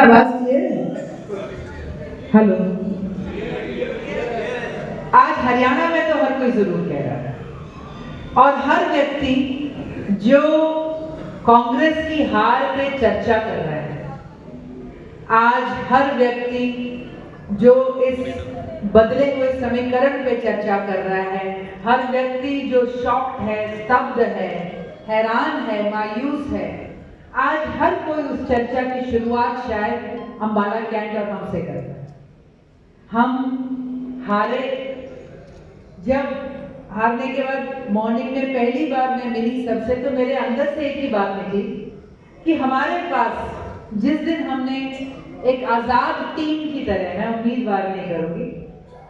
आवाज क्लियर है? हेलो। आज हरियाणा में तो हर कोई जरूर कह रहा है और हर व्यक्ति जो कांग्रेस की हार पे चर्चा कर रहा है, आज हर व्यक्ति जो इस बदले हुए समीकरण पे चर्चा कर रहा है, हर व्यक्ति जो शॉक्ड है, स्तब्ध है, हैरान है, मायूस है, आज हर कोई उस चर्चा की शुरुआत शायद अंबाला कैंट और हमसे करता है। हम हारे, जब हारने के बाद मॉर्निंग में पहली बार मैं मिली सबसे, तो मेरे अंदर से एक ही बात निकली कि हमारे पास जिस दिन हमने एक आजाद टीम की तरह, मैं उम्मीदवार नहीं करूंगी,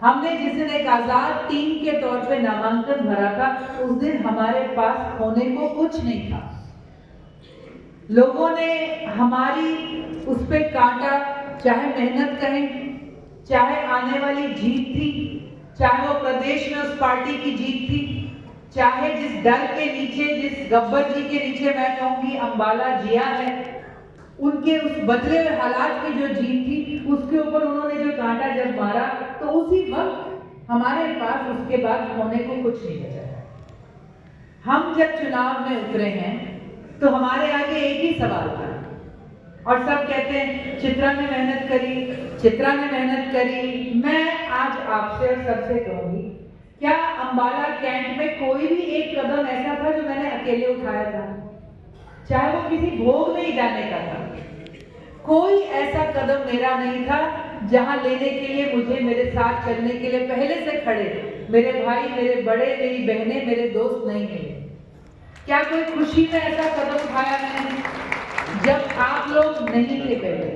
हमने जिस दिन एक आजाद टीम के तौर पे नामांकन भरा था, उस दिन हमारे पास खोने को कुछ नहीं था। लोगों ने हमारी उस पे काटा, चाहे मेहनत कहें, चाहे आने वाली जीत थी, चाहे वो प्रदेश में उस पार्टी की जीत थी, चाहे जिस डर के नीचे, जिस गब्बर जी के नीचे मैं कहूंगी अंबाला जिया है, उनके उस बदले हुए हालात की जो जीत थी, उसके ऊपर उन्होंने जो कांटा जब मारा, तो उसी वक्त हमारे पास उसके बाद खोने को कुछ नहीं बचा। हम जब चुनाव में उतरे हैं तो हमारे आगे एक ही सवाल था और सब कहते हैं चित्रा ने मेहनत करी, चित्रा ने मेहनत करी। मैं आज आपसे और सबसे कहूंगी, क्या अंबाला कैंट में कोई भी एक कदम ऐसा था जो मैंने अकेले उठाया था? चाहे वो किसी भोग में ही जाने का था, कोई ऐसा कदम मेरा नहीं था जहां लेने के लिए मुझे, मेरे साथ चलने के लिए पहले से खड़े मेरे भाई, मेरे बड़े, मेरी बहनें, मेरे दोस्त नहीं मिले। क्या कोई खुशी में ऐसा कदम उठाया मैंने जब आप लोग नहीं थे? पहले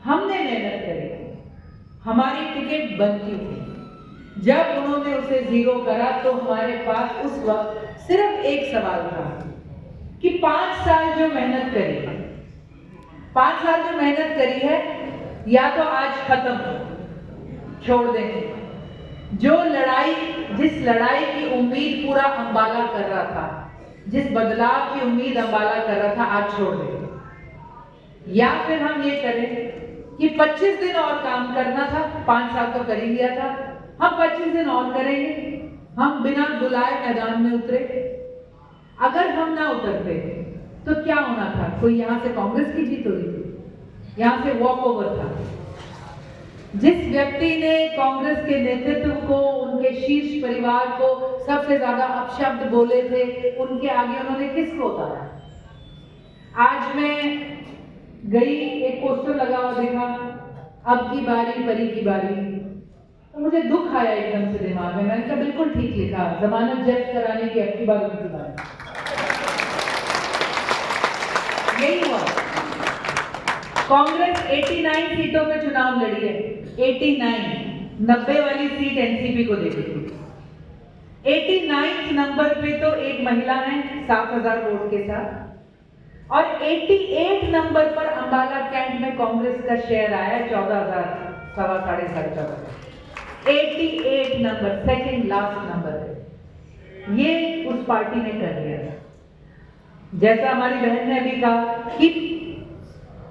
हमने मेहनत करी, हमारी टिकट बनती थी। जब उन्होंने उसे जीरो करा तो हमारे पास उस वक्त सिर्फ एक सवाल था कि 5 साल जो मेहनत करी, 5 साल जो मेहनत करी है, या तो आज खत्म छोड़ देंगे। जो लड़ाई, जिस लड़ाई की उम्मीद पूरा अंबाला कर रहा था, जिस बदलाव की उम्मीद अंबाला कर रहा था, आज छोड़ देंगे। या फिर हम ये करें कि 25 दिन और काम करना था, 5 साल तो कर ही लिया था, हम 25 दिन और करेंगे। हम बिना बुलाए मैदान में उतरे। अगर हम ना उतरते तो क्या होना था? कोई यहां से कांग्रेस की जीत हो रही थी, यहां से वॉक ओवर था। जिस व्यक्ति ने कांग्रेस के नेतृत्व को, उनके शीर्ष परिवार को सबसे ज्यादा अपशब्द बोले थे, उनके आगे उन्होंने किसको उतारा? आज मैं गई, एक पोस्टर लगा हुआ देखा, अब की बारी परी की बारी, तो मुझे दुख आया एकदम से दिमाग में। मैंने कहा बिल्कुल ठीक लिखा, जमानत जब्त कराने की अब की बार उनकी बारी। यही हुआ। कांग्रेस 89 सीटों में चुनाव लड़ी है, 89, 90 वाली सीट एनसीपी को देती थी। 89 नंबर पे तो एक महिला है 7,000 वोट के साथ, और 88 नंबर पर अंबाला कैंट में कांग्रेस का शेयर आया 14,000, सवा साढ़े 14,000। 88 नंबर, सेकंड लास्ट नंबर है। ये उस पार्टी ने कर लिया था। जैसा हमारी बहन ने अभी कहा कि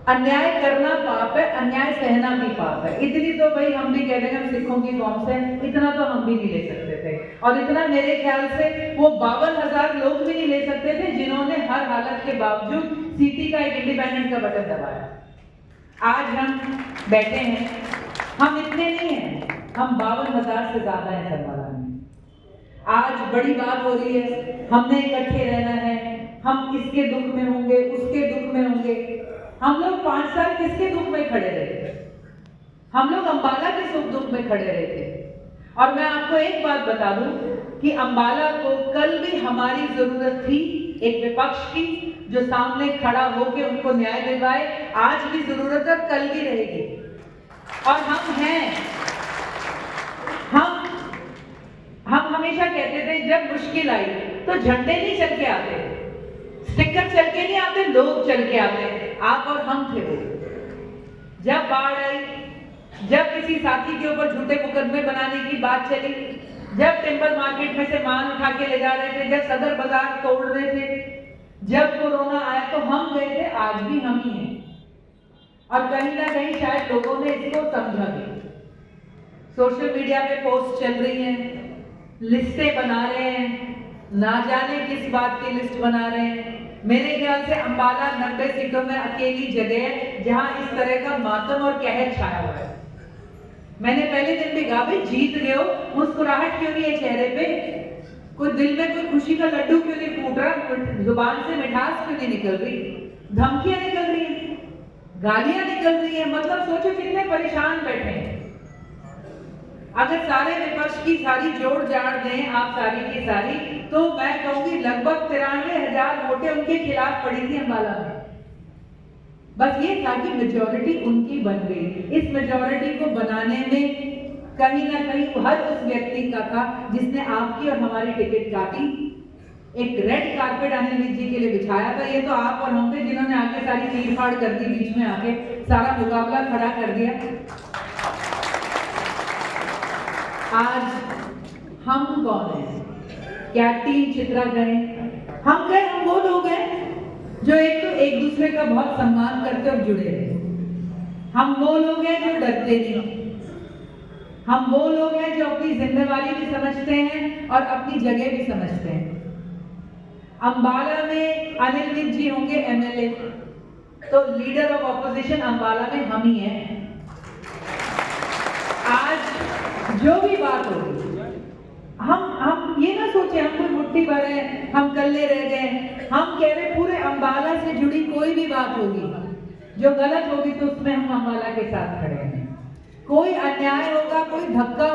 अन्याय करना पाप है, अन्याय सहना भी पाप है। इतनी तो भाई हम भी कह देंगे, हम सिखों की कौम से, इतना तो हम भी नहीं ले सकते थे। और इतना मेरे ख्याल से वो 52,000 लोग भी नहीं ले सकते थे जिन्होंने हर हालत के बावजूद सीटी का एक इंडिपेंडेंट का बटन दबाया। आज हम बैठे हैं, हम इतने नहीं हैं, हम 52,000 से ज्यादा हैं सरवाला में। आज बड़ी बात हो रही है, हमने इकट्ठे रहना है, हम इसके दुख में होंगे, उसके दुख में होंगे। हम लोग 5 साल किसके दुख में खड़े रहे? हम लोग अंबाला के सुख दुख में खड़े रहे थे। और मैं आपको एक बात बता दूं कि अंबाला को कल भी हमारी जरूरत थी, एक विपक्ष की जो सामने खड़ा होकर उनको न्याय दिलवाए। आज भी जरूरत है, कल भी रहेगी। और हम हैं, हम हमेशा कहते थे जब मुश्किल आई तो झंडे नहीं चल के आते, स्टिकर चल के नहीं आते, लोग चल के आते। आप और हम थे वो। जब बाढ़ आई, जब किसी साथी के ऊपर झूठे मुकदमे बनाने की बात चली, जब टिम्बर मार्केट में से माल उठा के ले जा रहे थे, जब सदर बाजार तोड़ रहे थे, जब कोरोना आया तो हम गए थे, आज भी हम ही हैं। और कहीं ना कहीं शायद लोगों ने इसको समझा भी। सोशल मीडिया पे पोस्ट चल रही हैं, लिस्टें बना रहे हैं, ना जाने किस बात की लिस्ट बना रहे हैं। मेरे ख्याल से अंबाला 90 सीटों में अकेली जगह है जहां इस तरह का मातम और कहर छाया हुआ है। मैंने पहले दिन भी कहा, भाई जीत गए हो, मुस्कुराहट क्यों नहीं है चेहरे पे? कोई दिल में कोई खुशी का लड्डू क्यों नहीं फूट रहा? जुबान से मिठास क्यों नहीं निकल रही? धमकियां निकल रही हैं, गालियां निकल रही हैं। मतलब सोचो कितने परेशान बैठे हैं। अगर सारे विपक्ष की सारी जोड़ जाड़ दें आप सारी की सारी, तो मैं कहूंगी लगभग 93,000 वोटें उनके खिलाफ पड़ी थी अंबाला में। बस ये था कि मेजॉरिटी उनकी बन गई। इस मेजॉरिटी को बनाने में कहीं ना कहीं हर उस व्यक्ति का था जिसने आपकी और हमारी टिकट काटी। एक रेड कारपेट अनिल विज जी के लिए बिछाया था। ये तो आप और हम थे जिन्होंने आके सारी चीर फाड़ कर दी, बीच में आके सारा मुकाबला खड़ा कर दिया। आज हम कौन हैं? क्या टीम चित्रा गए? हम गए, हम वो लोग हैं जो एक दूसरे का बहुत सम्मान करते और जुड़े रहे। हम वो लोग हैं जो डरते नहीं। हम वो लोग हैं जो अपनी जिम्मेवारी भी समझते हैं और अपनी जगह भी समझते हैं। अंबाला में अनिल विज जी होंगे एमएलए, तो लीडर ऑफ ऑपोजिशन अंबाला में हम ही हैं। आज जो भी बात होगी, हम ये ना सोचे हम कोई मुट्ठी भर है, हम कल्ले रह गए। हम कह रहे पूरे अंबाला से जुड़ी कोई भी बात होगी जो गलत होगी तो उसमें हम अंबाला के साथ खड़े हैं। कोई अन्याय होगा, कोई धक्का